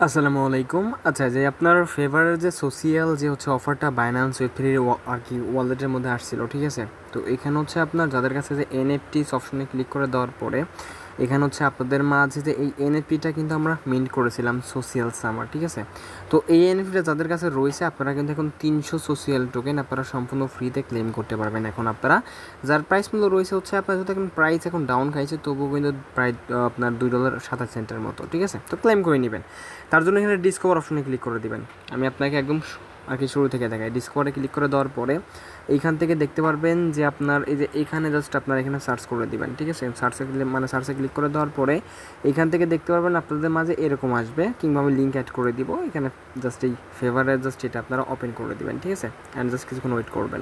আসসালামু আলাইকুম। আচ্ছা, যে আপনার ফেভারের যে সোশিয়াল যে হচ্ছে অফারটা বাইন্যান্স ওয়েব থ্রির আর কি ওয়ালেটের মধ্যে আসছিল, ঠিক আছে? তো এখানে হচ্ছে আপনার যাদের কাছে যে এনএফটিস অপশনে ক্লিক করে দেওয়ার পরে এখানে হচ্ছে আপনাদের মাঝে যে এই এনএফটিটা কিন্তু আমরা মিন্ট করেছিলাম সোশিয়াল সামার, ঠিক আছে? তো এই এনএফটিটা যাদের কাছে রয়েছে আপনারা কিন্তু এখন 300 সোশিয়াল টোকেন আপনারা সম্পূর্ণ ফ্রিতে ক্লেম করতে পারবেন। এখন আপনারা যার প্রাইস মূল্য রয়েছে হচ্ছে আপনার যদি এখন প্রাইস এখন ডাউন খাইছে তবুও কিন্তু প্রায় আপনার $2.27 মতো, ঠিক আছে? তো ক্লেম করে নেবেন। তার জন্য এখানে ডিসকভার অপশনে ক্লিক করে দিবেন। আমি আপনাকে একদম আর কি শুরু থেকে দেখাই। ডিসকভারে ক্লিক করে দেওয়ার পরে এইখান থেকে দেখতে পারবেন যে আপনার এই যে এখানে জাস্ট আপনার এখানে সার্চ করে দিবেন, ঠিক আছে? সার্চে ক্লিক করে দেওয়ার পরে এইখান থেকে দেখতে পারবেন আপনাদের মাঝে এরকম আসবে, কিংবা আমি লিঙ্ক অ্যাড করে দিব এখানে। জাস্ট এই ফেভারে জাস্ট এটা আপনারা ওপেন করে দিবেন, ঠিক আছে? অ্যান্ড জাস্ট কিছুক্ষণ ওয়েট করবেন।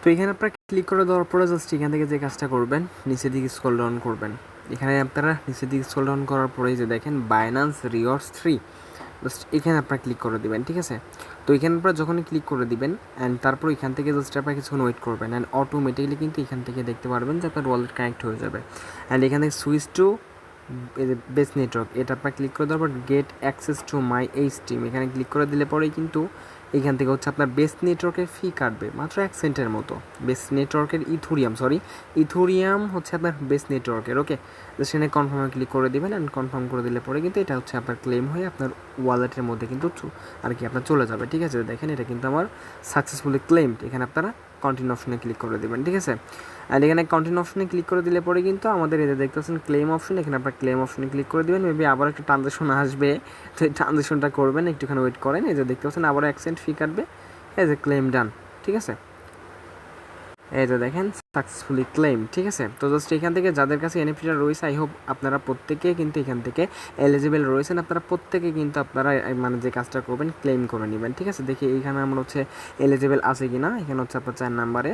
তো এখানে আপনারা ক্লিক করে দেওয়ার পরে জাস্ট এখান থেকে যে কাজটা করবেন, নিচের দিকে স্ক্রল ডাউন করবেন। এখানে আপনারা নিচের দিকে স্ক্রল ডাউন করার পরে যে দেখেন বাইন্যান্স রিওয়ার্ডস 3, জাস্ট এখানে আপনারা ক্লিক করে দিবেন, ঠিক আছে? তো এখানে আপনারা যখনই ক্লিক করে দিবেন অ্যান্ড তারপর এখান থেকে জাস্ট আপনারা কিছুক্ষণ ওয়েট করবেন অ্যান্ড অটোমেটিকলি কিন্তু এখান থেকে দেখতে পারবেন যে আপনার ওয়ালেট কানেক্ট হয়ে যাবে। অ্যান্ড এখান থেকে সুইচ টু বেস নেটওয়ার্ক, এটা আপনার ক্লিক করে দেওয়ার পর get access to my H team এখানে ক্লিক করে দিলে পরেই কিন্তু এখান থেকে হচ্ছে আপনার বেস নেটওয়ার্কের ফি কাটবে মাত্র 1 সেন্টের মতো। বেস নেটওয়ার্কের ইথুরিয়াম হচ্ছে আপনার বেস নেটওয়ার্কের, ওকে? সেখানে কনফার্মে ক্লিক করে দেবেন অ্যান্ড কনফার্ম করে দিলে পরে কিন্তু এটা হচ্ছে আপনার ক্লেম হয়ে আপনার ওয়ালেটের মধ্যে কিন্তু আর কি আপনার চলে যাবে, ঠিক আছে? দেখেন এটা কিন্তু আমার সাকসেসফুলি ক্লেমড। এখানে আপনারা কন্টিনিউ অপশনে ক্লিক করে দেবেন, ঠিক আছে? অ্যান্ড এখানে কন্টিনিউ অপশনে ক্লিক করে দিলে পরে কিন্তু আমাদের এতে দেখতে পাচ্ছেন ক্লেম অপশন, এখানে আপনার ক্লেম অপশনে ক্লিক করে দেবেন। মেবি আবার একটা ট্রানজেকশন আসবে, তো এই ট্রানজেকশনটা করবেন, একটুখানি ওয়েট করেন। এই যে দেখতে পাচ্ছেন আবারও 1 সেন্ট ফি কাটবে। এই যে ক্লেম ডান, ঠিক আছে? এই যে দেখেন সাকসেসফুলি ক্লেম, ঠিক আছে? তো জাস্ট এখান থেকে যাদের কাছে এনএফটিটা রয়েছে, আই হোপ আপনারা প্রত্যেকে কিন্তু এখান থেকে এলিজিবল রয়েছেন। আপনারা প্রত্যেকে কিন্তু আপনারা মানে যে কাজটা করবেন ক্লেম করে নেবেন, ঠিক আছে? দেখি এইখানে আমরা হচ্ছে এলিজিবল আছে কি না। এখানে হচ্ছে আপনার 4 নাম্বারে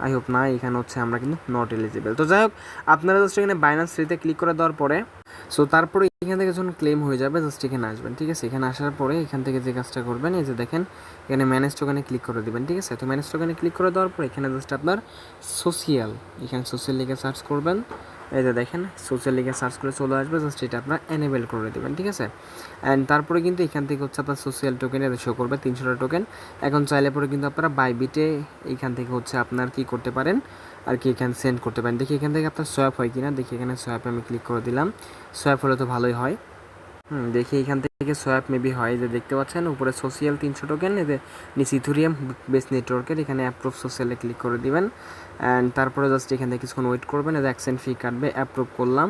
আই হোপ না, এখানে হচ্ছে আমরা কিন্তু নট এলিজিবল। তো যাই হোক, আপনারা জাস্ট এখানে বাইন্যান্স থ্রিতে ক্লিক করে দেওয়ার পরে সো তারপরে এখান থেকে যখন ক্লেম হয়ে যাবে জাস্ট এখানে আসবেন, ঠিক আছে? এখানে আসার পরে এখান থেকে যে কাজটা করবেন, এই যে দেখেন এখানে ম্যানেজ টোকেনে ক্লিক করে দেবেন, ঠিক আছে? তো ম্যানেজ টোকেনে ক্লিক করে দেওয়ার পর এখানে জাস্ট আপনার সোশিয়াল, এখানে সোশিয়াল লিখে সার্চ করবেন। এই যে দেখেন সোশ্যাল লিগে সার্চ করে চলে আসবে, জাস্ট এটা আপনার এনেবেল করে দেবেন, ঠিক আছে? অ্যান্ড তারপরে কিন্তু এখান থেকে হচ্ছে আপনার সোশ্যাল টোকেন এটা শো করবে 300টা টোকেন। এখন চাইলে পরে কিন্তু আপনারা বাইবিটে এইখান থেকে হচ্ছে আপনার কি করতে পারেন আর কি এখানে সেন্ড করতে পারেন। দেখি এখান থেকে আপনার সোয়াপ হয় কিনা, দেখি এখানে সোয়াপে আমি ক্লিক করে দিলাম। সোয়াপ হলে তো ভালোই হয়। দেখি এখান থেকে সোয়াপ মেবি হয়। যে দেখতে পাচ্ছেন উপরে সোশিয়াল 300 টোকেন, এদের নিচে ইথুরিয়াম বেস নেটওয়ার্কের এখানে অ্যাপ্রুভ সোশ্যালে ক্লিক করে দিবেন। অ্যান্ড তারপরে জাস্ট এখান থেকে কিছুক্ষণ ওয়েট করবেন। এদের 1 সেন্ট ফি কাটবে, অ্যাপ্রুভ করলাম।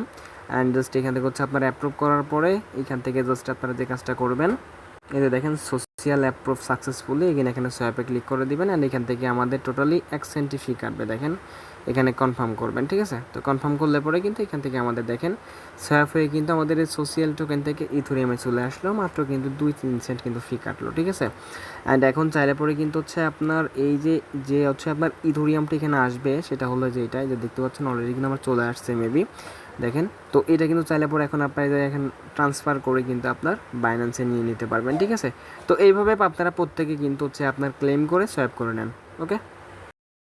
অ্যান্ড জাস্ট এখান থেকে হচ্ছে আপনার অ্যাপ্রুভ করার পরে এখান থেকে জাস্ট আপনারা যে কাজটা করবেন, এই যে দেখেন সোশ্যাল অ্যাপ্রুভ সাকসেসফুলি, এখানে সোয়াপে ক্লিক করে দিবেন। অ্যান্ড এখান থেকে আমাদের টোটালি 1 সেন্ট ফি কাটবে, দেখেন এখানে কনফার্ম করবেন, ঠিক আছে? তো কনফার্ম করলে পরে কিন্তু এখান থেকে আমাদের দেখেন সোয়াপ হয়ে কিন্তু আমাদের এই সোশিয়াল টোকেন থেকে ইথুরিয়ামে চলে আসলো, মাত্র কিন্তু 2-3 সেন্ট কিন্তু ফি কাটলো, ঠিক আছে? অ্যান্ড এখন চাইলে পরে কিন্তু হচ্ছে আপনার এই যে যে হচ্ছে আপনার ইথুরিয়ামটা এখানে আসবে, সেটা হলো যে এটা যে দেখতে পাচ্ছেন অলরেডি কিন্তু আমার চলে আসছে মেবি, দেখেন। তো এটা কিন্তু চাইলে পরে এখন আপনার এখন ট্রান্সফার করে কিন্তু আপনার বাইন্যান্সে নিয়ে নিতে পারবেন, ঠিক আছে? তো এইভাবে আপনারা প্রত্যেকে কিন্তু হচ্ছে আপনার ক্লেম করে সোয়াপ করে নেন, ওকে?